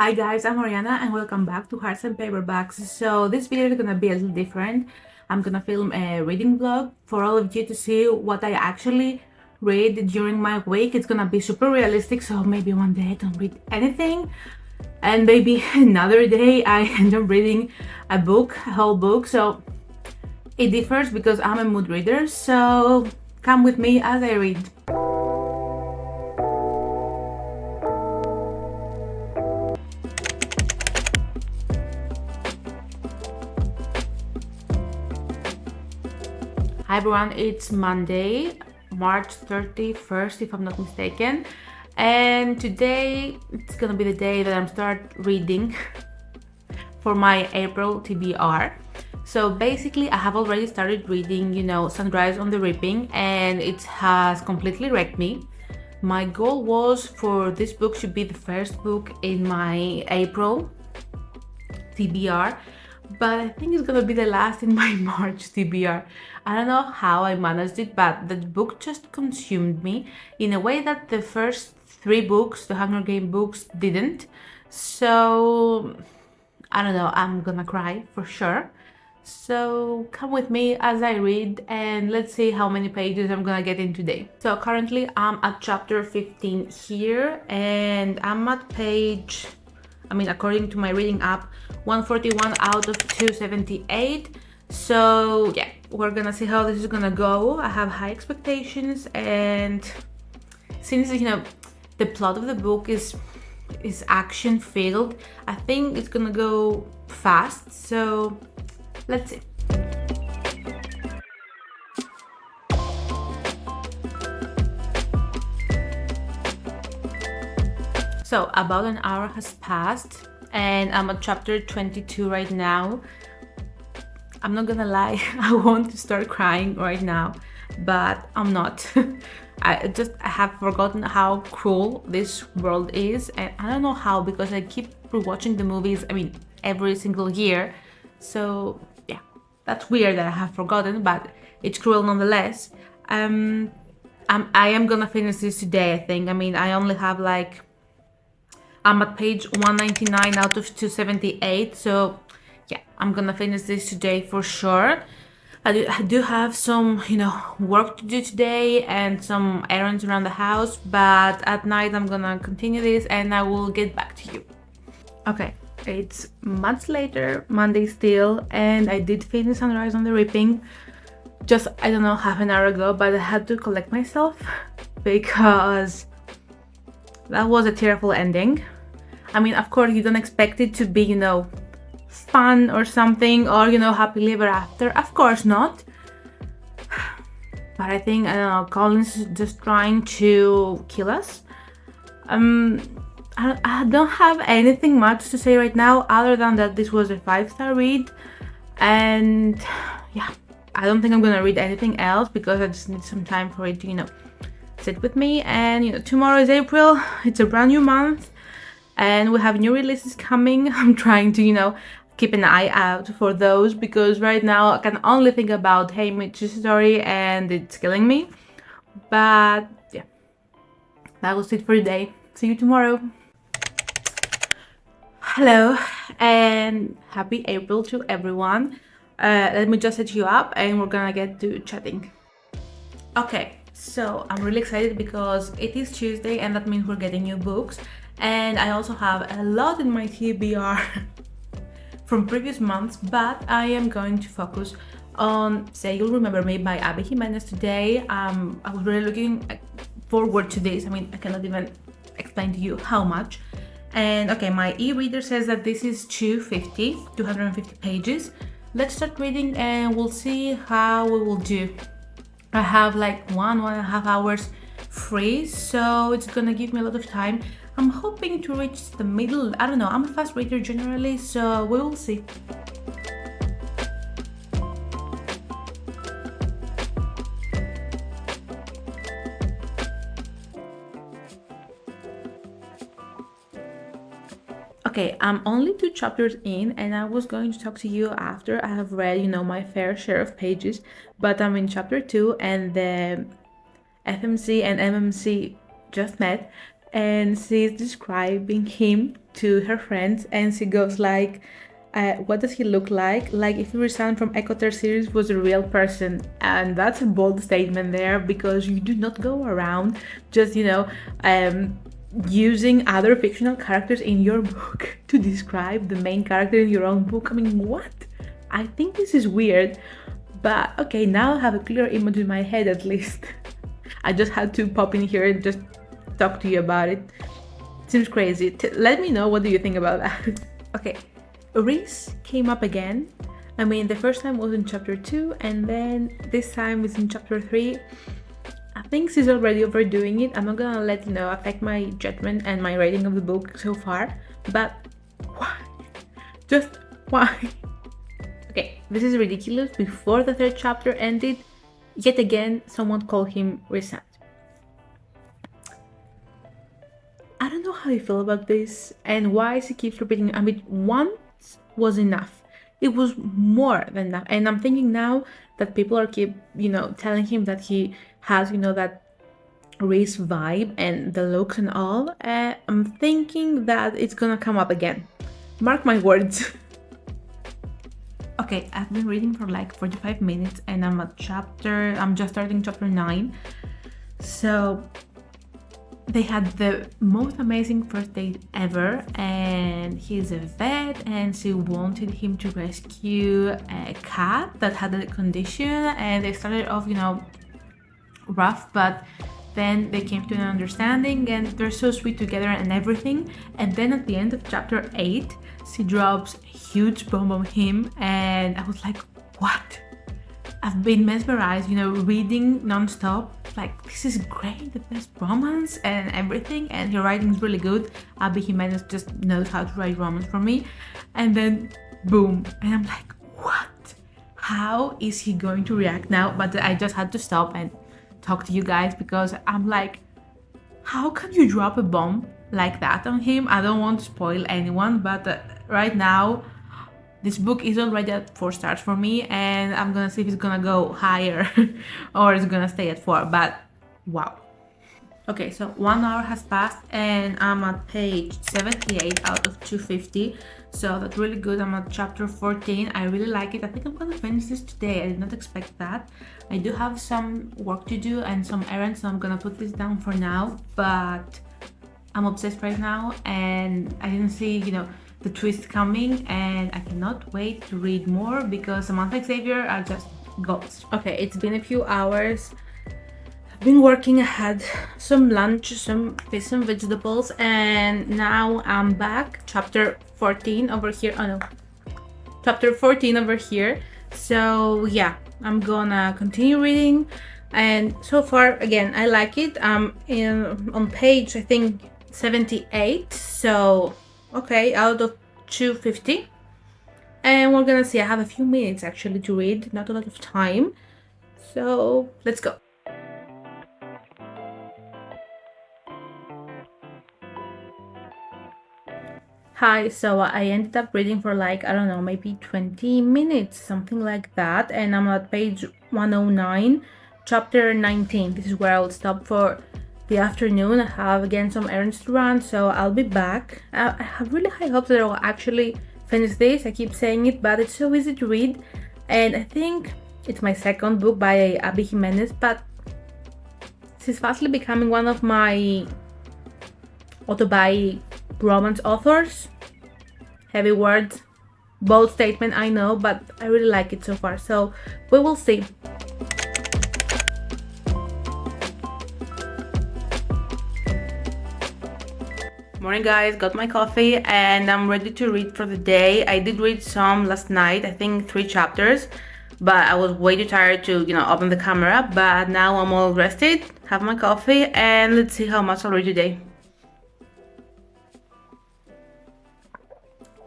Hi guys, I'm Marianna and welcome back to Hearts and Paperbacks. So this video is gonna be a little different. I'm gonna film a reading vlog for all of you to see what I actually read during my week. It's gonna be super realistic, so maybe one day I don't read anything and maybe another day I end up reading a whole book. So it differs because I'm a mood reader, so come with me as I read. Hi everyone, it's Monday, March 31st if I'm not mistaken, and today it's gonna be the day that I'm start reading for my April TBR. So basically I have already started reading, Sunrise on the Reaping, and it has completely wrecked me. My goal was for this book to be the first book in my April TBR, but I think it's gonna be the last in my March TBR. I don't know how I managed it, but the book just consumed me in a way that the first three books, the Hunger Game books, didn't. So I don't know, I'm gonna cry for sure. So come with me as I read and let's see how many pages I'm gonna get in today. So currently I'm at chapter 15 here and I'm at page, according to my reading app, 141 out of 278. So yeah, we're gonna see how this is gonna go. I have high expectations, and since the plot of the book is action filled, I think it's gonna go fast. So let's see. So about an hour has passed and I'm at chapter 22 right now. I'm not gonna lie, I want to start crying right now, but I'm not. I have forgotten how cruel this world is, and I don't know how, because I keep rewatching the movies, every single year. So yeah, that's weird that I have forgotten, but it's cruel nonetheless. I am gonna finish this today, I think. I only have I'm at page 199 out of 278, so yeah, I'm gonna finish this today for sure. I do have some, work to do today and some errands around the house, but at night I'm gonna continue this and I will get back to you. Okay, it's months later, Monday still, and I did finish Sunrise on the Reaping just, I don't know, half an hour ago, but I had to collect myself because that was a tearful ending. Of course, you don't expect it to be, fun or something, or, happily ever after. Of course not. But I think, Colin's just trying to kill us. I don't have anything much to say right now, other than that this was a 5-star read. And yeah, I don't think I'm gonna read anything else because I just need some time for it to, sit with me. And, tomorrow is April. It's a brand new month. And we have new releases coming. I'm trying to, keep an eye out for those, because right now I can only think about Hey Mitch's story and it's killing me. But yeah, that was it for today. See you tomorrow. Hello and happy April to everyone. Let me just set you up and we're gonna get to chatting. Okay, so I'm really excited because it is Tuesday and that means we're getting new books. And I also have a lot in my TBR from previous months, but I am going to focus on Say You'll Remember Me by Jimenez today. I was really looking forward to this. I cannot even explain to you how much. And okay, my e-reader says that this is 250 pages. Let's start reading and we'll see how we will do. I have 1.5 hours free, so it's gonna give me a lot of time. I'm hoping to reach the middle. I don't know, I'm a fast reader generally, so we will see. Okay, I'm only 2 chapters in and I was going to talk to you after I have read, my fair share of pages, but I'm in chapter 2 and the FMC and MMC just met and she's describing him to her friends, and she goes like, what does he look like? Like if your son from ACOTAR series was a real person. And that's a bold statement there, because you do not go around just, using other fictional characters in your book to describe the main character in your own book. I mean, what? I think this is weird, but okay, now I have a clear image in my head at least. I just had to pop in here and just talk to you about it. Seems crazy. Let me know, what do you think about that? Okay, Reese came up again. I mean, the first time was in chapter 2, and then this time is in chapter 3. I think she's already overdoing it. I'm not gonna let affect my judgment and my rating of the book so far, but why? Just why? Okay, this is ridiculous. Before the 3rd chapter ended, yet again, someone called him resent. I don't know how you feel about this and why she keeps repeating. I mean, once was enough. It was more than enough. And I'm thinking now that people are keep, telling him that he has, that race vibe and the looks and all. I'm thinking that it's gonna come up again. Mark my words. Okay, I've been reading for like 45 minutes and I'm just starting chapter 9. So they had the most amazing first date ever, and he's a vet and she wanted him to rescue a cat that had a condition, and they started off, rough, but then they came to an understanding and they're so sweet together and everything. And then at the end of chapter 8, she drops a huge bomb on him, and I was like, what? I've been mesmerized, reading non-stop. Like, this is great, the best romance and everything, and her writing is really good. Jimenez just knows how to write romance for me. And then boom, and I'm like, what? How is he going to react now? But I just had to stop and talk to you guys, because I'm like, how can you drop a bomb like that on him? I don't want to spoil anyone, but right now this book is already at 4 stars for me, and I'm gonna see if it's gonna go higher or it's gonna stay at 4, but wow. Okay, so 1 hour has passed and I'm at page 78 out of 250, so that's really good. I'm at chapter 14. I really like it. I think I'm gonna finish this today. I did not expect that. I do have some work to do and some errands, so I'm gonna put this down for now, but I'm obsessed right now and I didn't see, the twist coming, and I cannot wait to read more because Samantha Xavier are just goals. Okay, it's been a few hours. I've been working. I had some lunch, some fish and vegetables, and now I'm back. Chapter 14 over here. Oh no, chapter 14 over here. So yeah, I'm gonna continue reading, and so far again I like it. I'm on page, I think, 78. So okay, out of 250, and we're gonna see. I have a few minutes actually to read, not a lot of time, so let's go. Hi, so I ended up reading for like, I don't know, maybe 20 minutes, something like that, and I'm at page 109, chapter 19. This is where I'll stop for the afternoon. I have again some errands to run, so I'll be back. I have really high hopes that I'll actually finish this. I keep saying it, but it's so easy to read, and I think it's my second book by Jimenez, but she's fastly becoming one of my autobi romance authors. Heavy words, bold statement, I know, but I really like it so far, so we will see. Morning guys, got my coffee and I'm ready to read for the day. I did read some last night, I think 3 chapters, but I was way too tired to, open the camera. But now I'm all rested, have my coffee, and let's see how much I'll read today.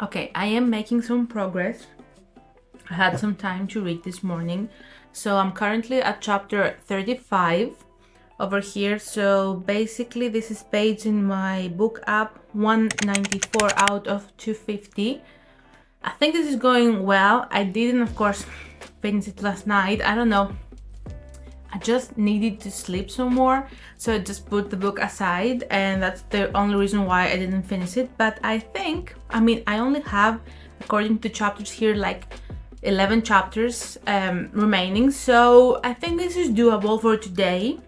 Okay, I am making some progress. I had some time to read this morning, so I'm currently at chapter 35 over here. So basically this is page in my book app 194 out of 250. I think this is going well. I didn't, of course, finish it last night. I don't know. I just needed to sleep some more, so I just put the book aside, and that's the only reason why I didn't finish it. But I mean, I only have, according to chapters here, like 11 chapters remaining, so I think this is doable for today.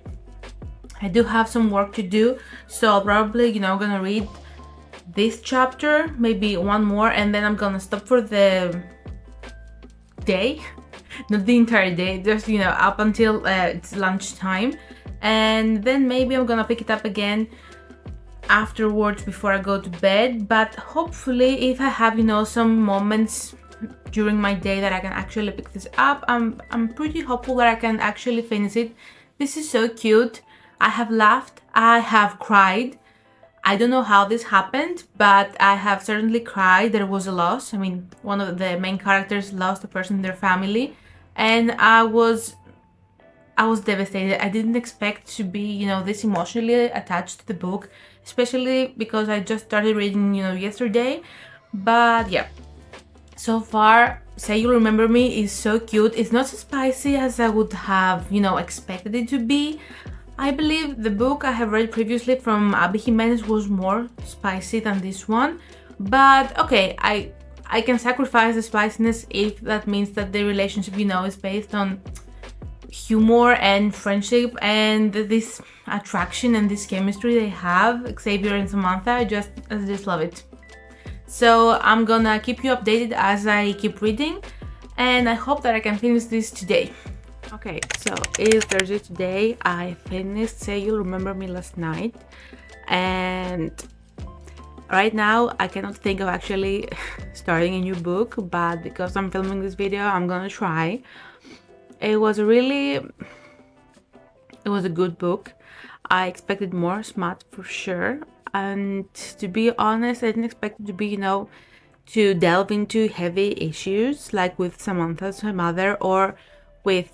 I do have some work to do, so I'll probably, gonna read this chapter, maybe one more, and then I'm gonna stop for the day. Not the entire day, just up until it's lunchtime, and then maybe I'm gonna pick it up again afterwards before I go to bed. But hopefully, if I have some moments during my day that I can actually pick this up, I'm pretty hopeful that I can actually finish it. This is so cute. I have laughed, I have cried. I don't know how this happened, but I have certainly cried. There was a loss. I mean, one of the main characters lost a person in their family, and I was devastated. I didn't expect to be, this emotionally attached to the book, especially because I just started reading, yesterday. But yeah, so far, Say You Remember Me is so cute. It's not so spicy as I would have, expected it to be. I believe the book I have read previously from Jimenez was more spicy than this one, but okay, I can sacrifice the spiciness if that means that the relationship, is based on humor and friendship and this attraction and this chemistry they have, Xavier and Samantha. I just love it. So I'm gonna keep you updated as I keep reading, and I hope that I can finish this today. Okay, so it is Thursday today. I finished Say You Remember Me last night, and right now I cannot think of actually starting a new book, but because I'm filming this video, I'm gonna try. It was a good book. I expected more smut for sure, and to be honest, I didn't expect it to be, to delve into heavy issues like with Samantha's mother or with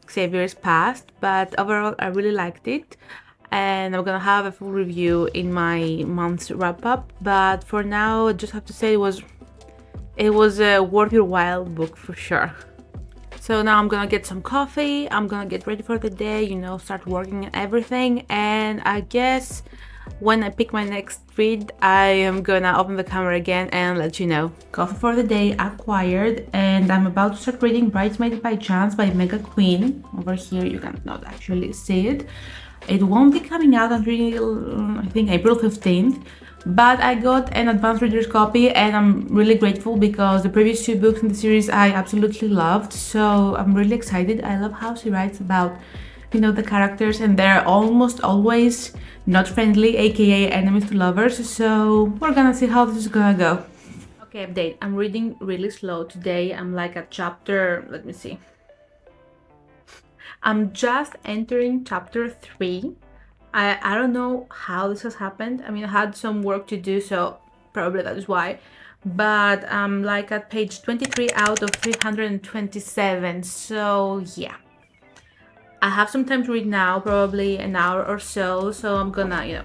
Xavier's past, but overall I really liked it, and I'm gonna have a full review in my month's wrap-up. But for now, I just have to say it was a worth your while book for sure. So now I'm gonna get some coffee, I'm gonna get ready for the day, start working and everything, and I guess when I pick my next read, I am gonna open the camera again and let you know. Coffee for the day acquired, and I'm about to start reading Bridesmaid by Chance by Quinn. Over here you cannot actually see it. It won't be coming out until I think April 15th, but I got an advanced reader's copy, and I'm really grateful because the previous two books in the series I absolutely loved, so I'm really excited. I love how she writes about the characters, and they're almost always not friendly, aka enemies to lovers, so we're gonna see how this is gonna go. Okay, update. I'm reading really slow today. I'm like at chapter, let me see. I'm just entering chapter 3. I don't know how this has happened. I mean, I had some work to do, so probably that is why. But I'm like at page 23 out of 327, so yeah. I have some time to read now, probably an hour or so, so I'm gonna,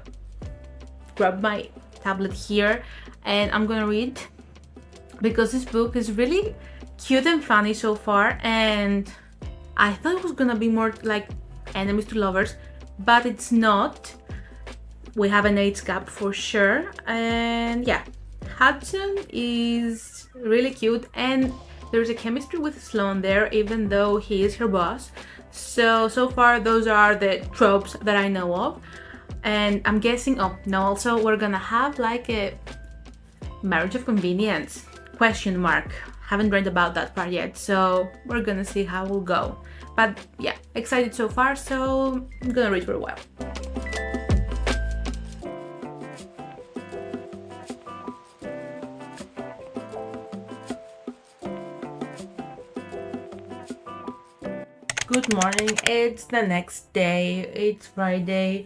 grab my tablet here and I'm gonna read, because this book is really cute and funny so far, and I thought it was gonna be more like enemies to lovers, but it's not. We have an age gap for sure, and yeah, Hudson is really cute, and there's a chemistry with Sloane there, even though he is her boss. So far those are the tropes that I know of, and I'm guessing, also we're gonna have like a marriage of convenience, question mark. Haven't read about that part yet, so we're gonna see how we'll go. But yeah, excited so far, so I'm gonna read for a while. Good morning, it's the next day, it's Friday,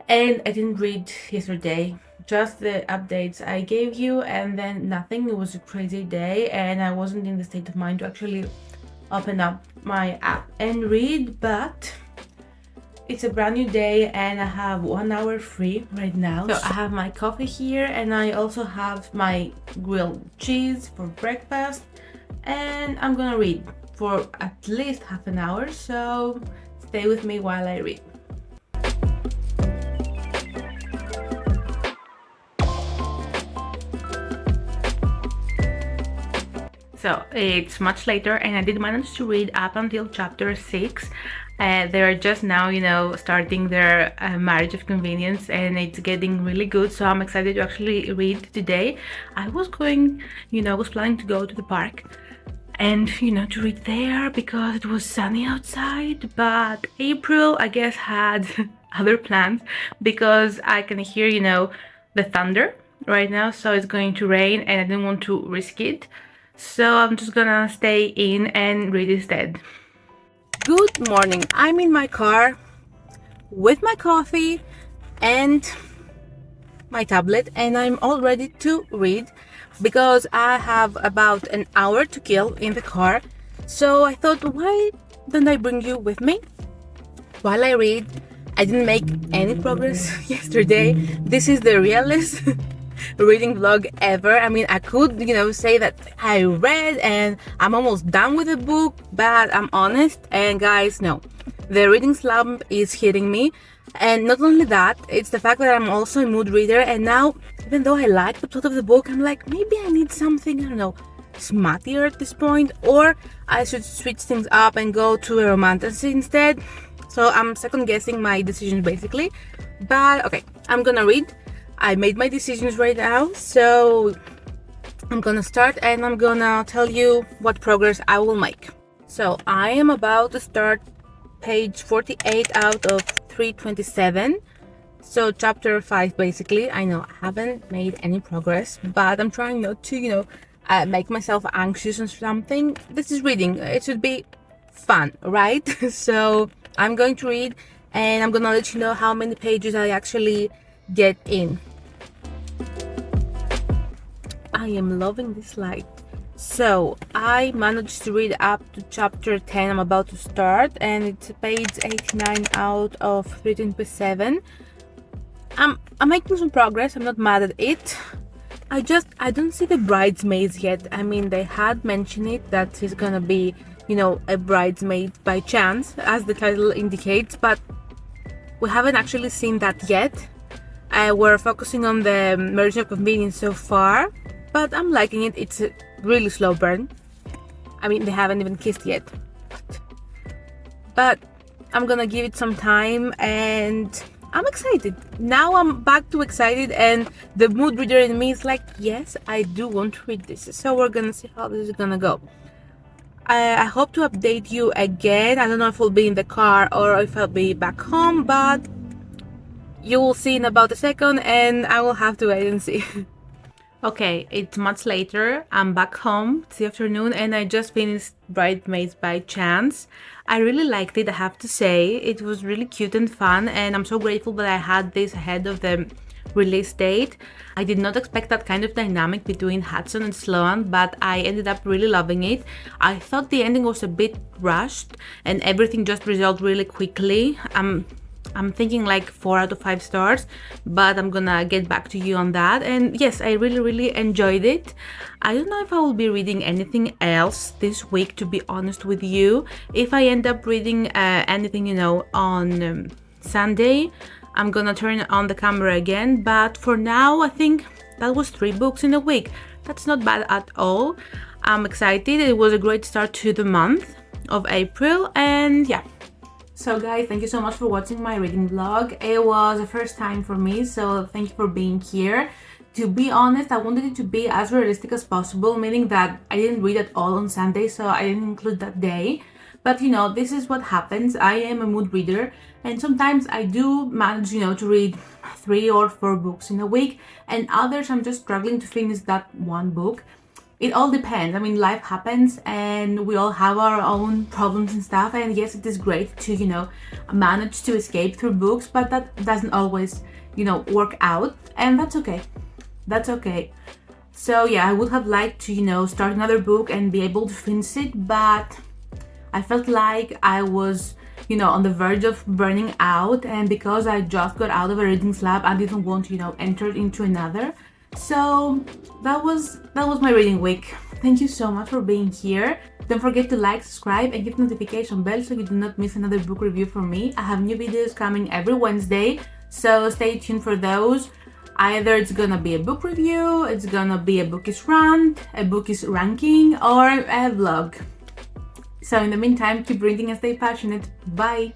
and I didn't read yesterday, just the updates I gave you, and then nothing. It was a crazy day, and I wasn't in the state of mind to actually open up my app and read, but it's a brand new day, and I have 1 hour free right now. So I have my coffee here, and I also have my grilled cheese for breakfast, and I'm gonna read for at least half an hour, so it's stay with me while I read. So it's much later and I did manage to read up until chapter 6. They're just now, starting their marriage of convenience, and it's getting really good. So I'm excited to actually read today. I was planning to go to the park and, to read there because it was sunny outside. But April, I guess, had other plans because I can hear, the thunder right now. So it's going to rain and I didn't want to risk it. So I'm just gonna stay in and read instead. Good morning. I'm in my car with my coffee and my tablet, and I'm all ready to read because I have about an hour to kill in the car. So I thought, why don't I bring you with me while I read? I didn't make any progress yesterday. This is the realest reading vlog ever. I mean, I could say that I read and I'm almost done with the book, but I'm honest, and guys, no, the reading slump is hitting me. And not only that, it's the fact that I'm also a mood reader, and now, even though I like the plot of the book, I'm like, maybe I need something, I don't know, smuttier at this point, or I should switch things up and go to a romantasy instead. So I'm second guessing my decisions basically, but okay, I'm gonna read. I made my decisions right now, so I'm gonna start and I'm gonna tell you what progress I will make. So I am about to start page 48 out of 327. So chapter 5 basically. I know I haven't made any progress, but I'm trying not to, make myself anxious or something. This is reading. It should be fun, right? So I'm going to read and I'm gonna let you know how many pages I actually get in. I am loving this light. So I managed to read up to chapter 10. I'm about to start, and it's page 89 out of 327. I'm making some progress. I'm not mad at it. I don't see the bridesmaids yet. I mean, they had mentioned it that he's gonna be, a bridesmaid by chance, as the title indicates, but we haven't actually seen that yet. We're focusing on the marriage of convenience so far, but I'm liking it. It's a really slow burn. I mean, they haven't even kissed yet, but I'm gonna give it some time, and I'm excited. Now I'm back to excited, and the mood reader in me is like, yes, I do want to read this. So we're gonna see how this is gonna go. I hope to update you again. I don't know if we'll be in the car or if I'll be back home, but you will see in about a second, and I will have to wait and see. Okay, it's much later. I'm back home. It's the afternoon and I just finished Bridesmaids by chance. I really liked it, I have to say. It was really cute and fun, and I'm so grateful that I had this ahead of the release date. I did not expect that kind of dynamic between Hudson and Sloan, but I ended up really loving it. I thought the ending was a bit rushed and everything just resolved really quickly. I'm thinking like 4 out of 5 stars, but I'm gonna get back to you on that. And yes, I really enjoyed it. I don't know if I will be reading anything else this week, to be honest with you. If I end up reading anything, on Sunday, I'm gonna turn on the camera again. But for now, I think that was 3 books in a week. That's not bad at all. I'm excited. It was a great start to the month of April, and yeah. So guys, thank you so much for watching my reading vlog. It was the first time for me, so thank you for being here. To be honest, I wanted it to be as realistic as possible, meaning that I didn't read at all on Sunday, so I didn't include that day. But this is what happens. I am a mood reader, and sometimes I do manage, to read 3 or 4 books in a week, and others I'm just struggling to finish that one book. It all depends. I mean, life happens and we all have our own problems and stuff, and yes, it is great to manage to escape through books, but that doesn't always work out, and that's okay. So yeah, I would have liked to start another book and be able to finish it, but I felt like I was on the verge of burning out, and because I just got out of a reading slump, I didn't want to enter into another. So that was my reading week. thank you so much for being here. Don't forget to like, subscribe, and hit the notification bell so you do not miss another book review from me. I have new videos coming every Wednesday, so stay tuned for those. Either it's gonna be a book review, it's gonna be a bookish rant, a bookish ranking, or a vlog. So in the meantime, keep reading and stay passionate. Bye!